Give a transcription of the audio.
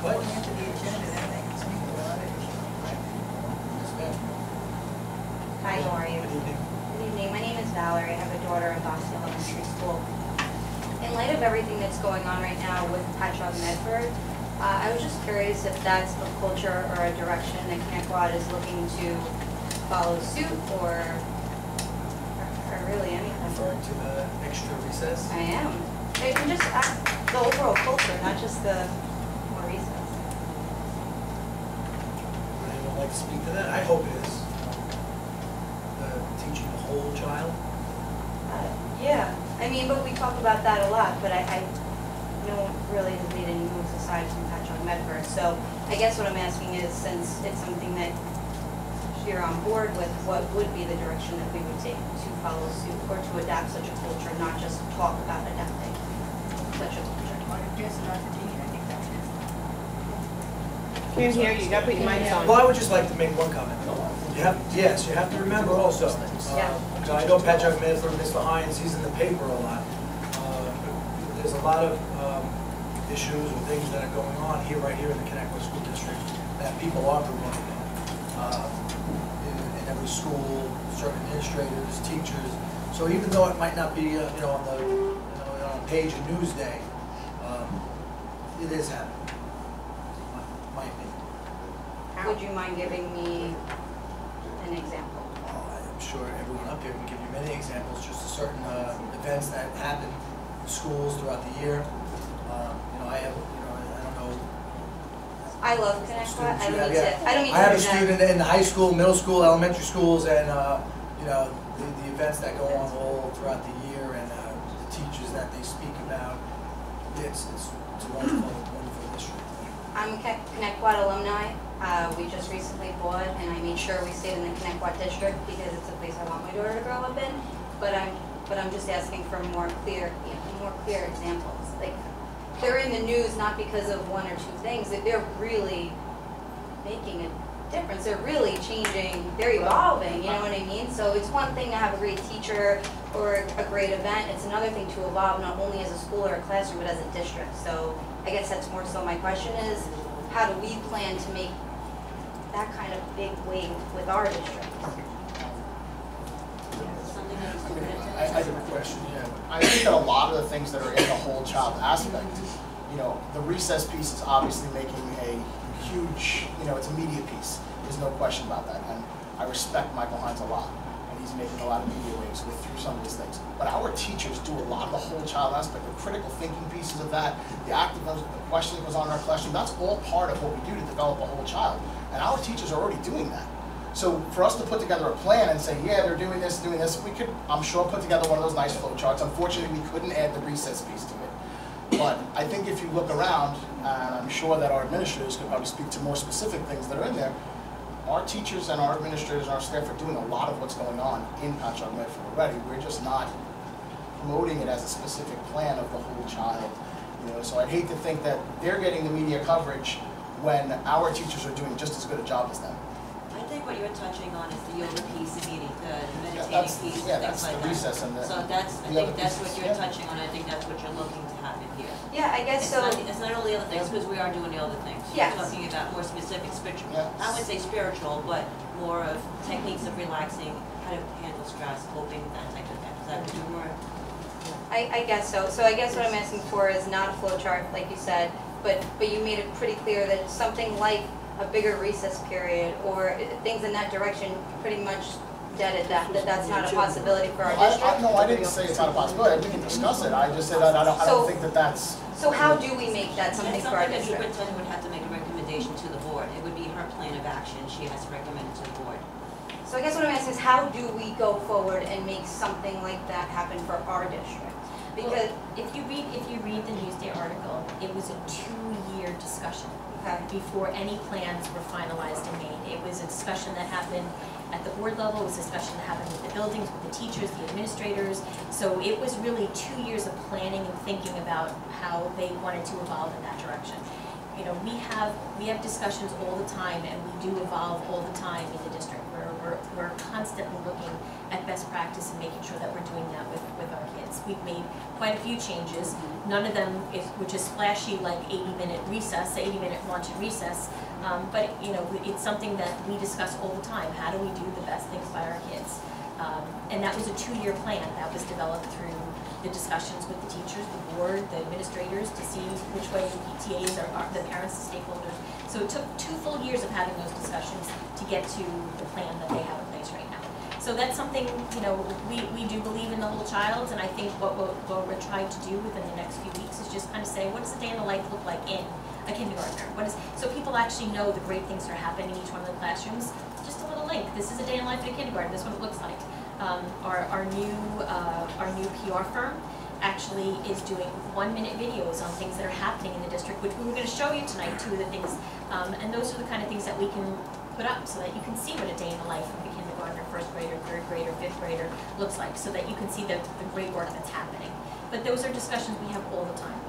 According to the agenda, then they can speak about it. Hi, how are you? Good evening. Good evening. My name is Valerie. I have a daughter in Boston Elementary School. In light of everything that's going on right now with Patchogue Medford, I was just curious if that's a culture or a direction that Connecticut is looking to follow suit or really anything. Referring to the extra recess? I am. And just the overall culture, not just the more recess. Would anyone like to speak to that? I hope it is. Teaching the whole child? Yeah. I mean, but we talk about that a lot, but I no one really has made any moves aside from Patchogue Medford. So I guess what I'm asking is, since it's something that you're on board with, what would be the direction that we would take to follow suit or to adapt such a culture, not just talk about adapting such a culture? Well, I guess not the teacher, I think that's it. Can't hear you, you gotta put your mic on. Well, I would just like to make one comment. You have to remember also, I know Patchogue Medford, Mr. Hines, he's in the paper a lot. There's a lot of issues or things that are going on here, right here in the Connecticut School District that people are promoting. In every school, certain administrators, teachers. So even though it might not be, on a page of Newsday, it is happening. Might be. Would you mind giving me an example? I'm sure everyone up here can give you many examples, just certain events that happen in schools throughout the year. I don't know. I love Connecticut. I don't mean to I have a student in the high school, middle school, elementary schools, and the events that go on all throughout the year, and the teachers that they speak about. It's a wonderful district. I'm a Connecticut alumni. We just recently bought, and I made sure we stayed in the Connecticut district because it's a place I want my daughter to grow up in. But I'm just asking for more clear examples. Like, they're in the news not because of one or two things. They're really making a difference. They're really changing. They're evolving. You know what I mean? So it's one thing to have a great teacher or a great event. It's another thing to evolve not only as a school or a classroom, but as a district. So I guess that's more so my question is, how do we plan to make that kind of big wave with our district? I have a question, I think that a lot of the things that are in the whole child aspect, the recess piece is obviously making a huge, it's a media piece. There's no question about that. And I respect Michael Hines a lot. And he's making a lot of media waves through some of these things. But our teachers do a lot of the whole child aspect, the critical thinking pieces of that, the active, the questioning that goes on in our classroom. That's all part of what we do to develop a whole child. And our teachers are already doing that. So for us to put together a plan and say, yeah, they're doing this, we could, I'm sure, put together one of those nice flow charts. Unfortunately, we couldn't add the recess piece to it. But I think if you look around, and I'm sure that our administrators could probably speak to more specific things that are in there, our teachers and our administrators and our staff are doing a lot of what's going on in Patchogue Medford already. We're just not promoting it as a specific plan of the whole child. So I'd hate to think that they're getting the media coverage when our teachers are doing just as good a job as them. I think what you're touching on is the yoga piece, the meditating piece, that's things like the recess that. And So I think that's what you're touching on. I think that's what you're looking to happen here. Yeah, I guess so. It's not all the other things, because we are doing the other things. Yes. We're talking about more specific spiritual, Yes. I wouldn't say spiritual, but more of techniques of relaxing, how to handle stress, coping, that type of thing. Is that what you were? I guess so. So I guess what I'm asking for is not a flow chart, like you said, but you made it pretty clear that something like a bigger recess period or things in that direction pretty much deaded that's not a possibility for our district. No, I didn't say it's not a possibility. We can discuss it. I just said I don't think that that's... So how do we make that something for our That's something district? that the superintendent would have to make a recommendation to the board. It would be her plan of action. She has to recommend it to the board. So I guess what I'm asking is, how do we go forward and make something like that happen for our district? Because if you read the Newsday article, it was a 2-year discussion before any plans were finalized and made. It was a discussion that happened at the board level. It was a discussion that happened with the buildings, with the teachers, the administrators. So it was really 2 years of planning and thinking about how they wanted to evolve in that direction. know, we have discussions all the time, and we do evolve all the time in the district. We're constantly looking at best practice and making sure that we're doing that with our kids. We've made quite a few changes. None of them which is flashy like 80-minute recess, 80-minute lunch and recess, but you know, it's something that we discuss all the time. How do we do the best things by our kids? And that was a 2-year plan that was developed through the discussions with the teachers, the board, the administrators, to see which way the PTAs are the parents, the stakeholders. So it took 2 full years of having those discussions to get to the plan that they have in place right now. So that's something, you know, we do believe in the whole child, and I think what we're trying to do within the next few weeks is just kind of say, what does the day in the life look like in a kindergartner? So people actually know the great things that are happening in each one of the classrooms. Just a little link. This is a day in life in a kindergarten. This is what it looks like. Our new PR firm actually is doing 1-minute videos on things that are happening in the district, which we were going to show you tonight, 2 of the things, and those are the kind of things that we can put up so that you can see what a day in the life of a kindergartner, 1st grader, 3rd grader, 5th grader looks like, so that you can see the great work that's happening. But those are discussions we have all the time.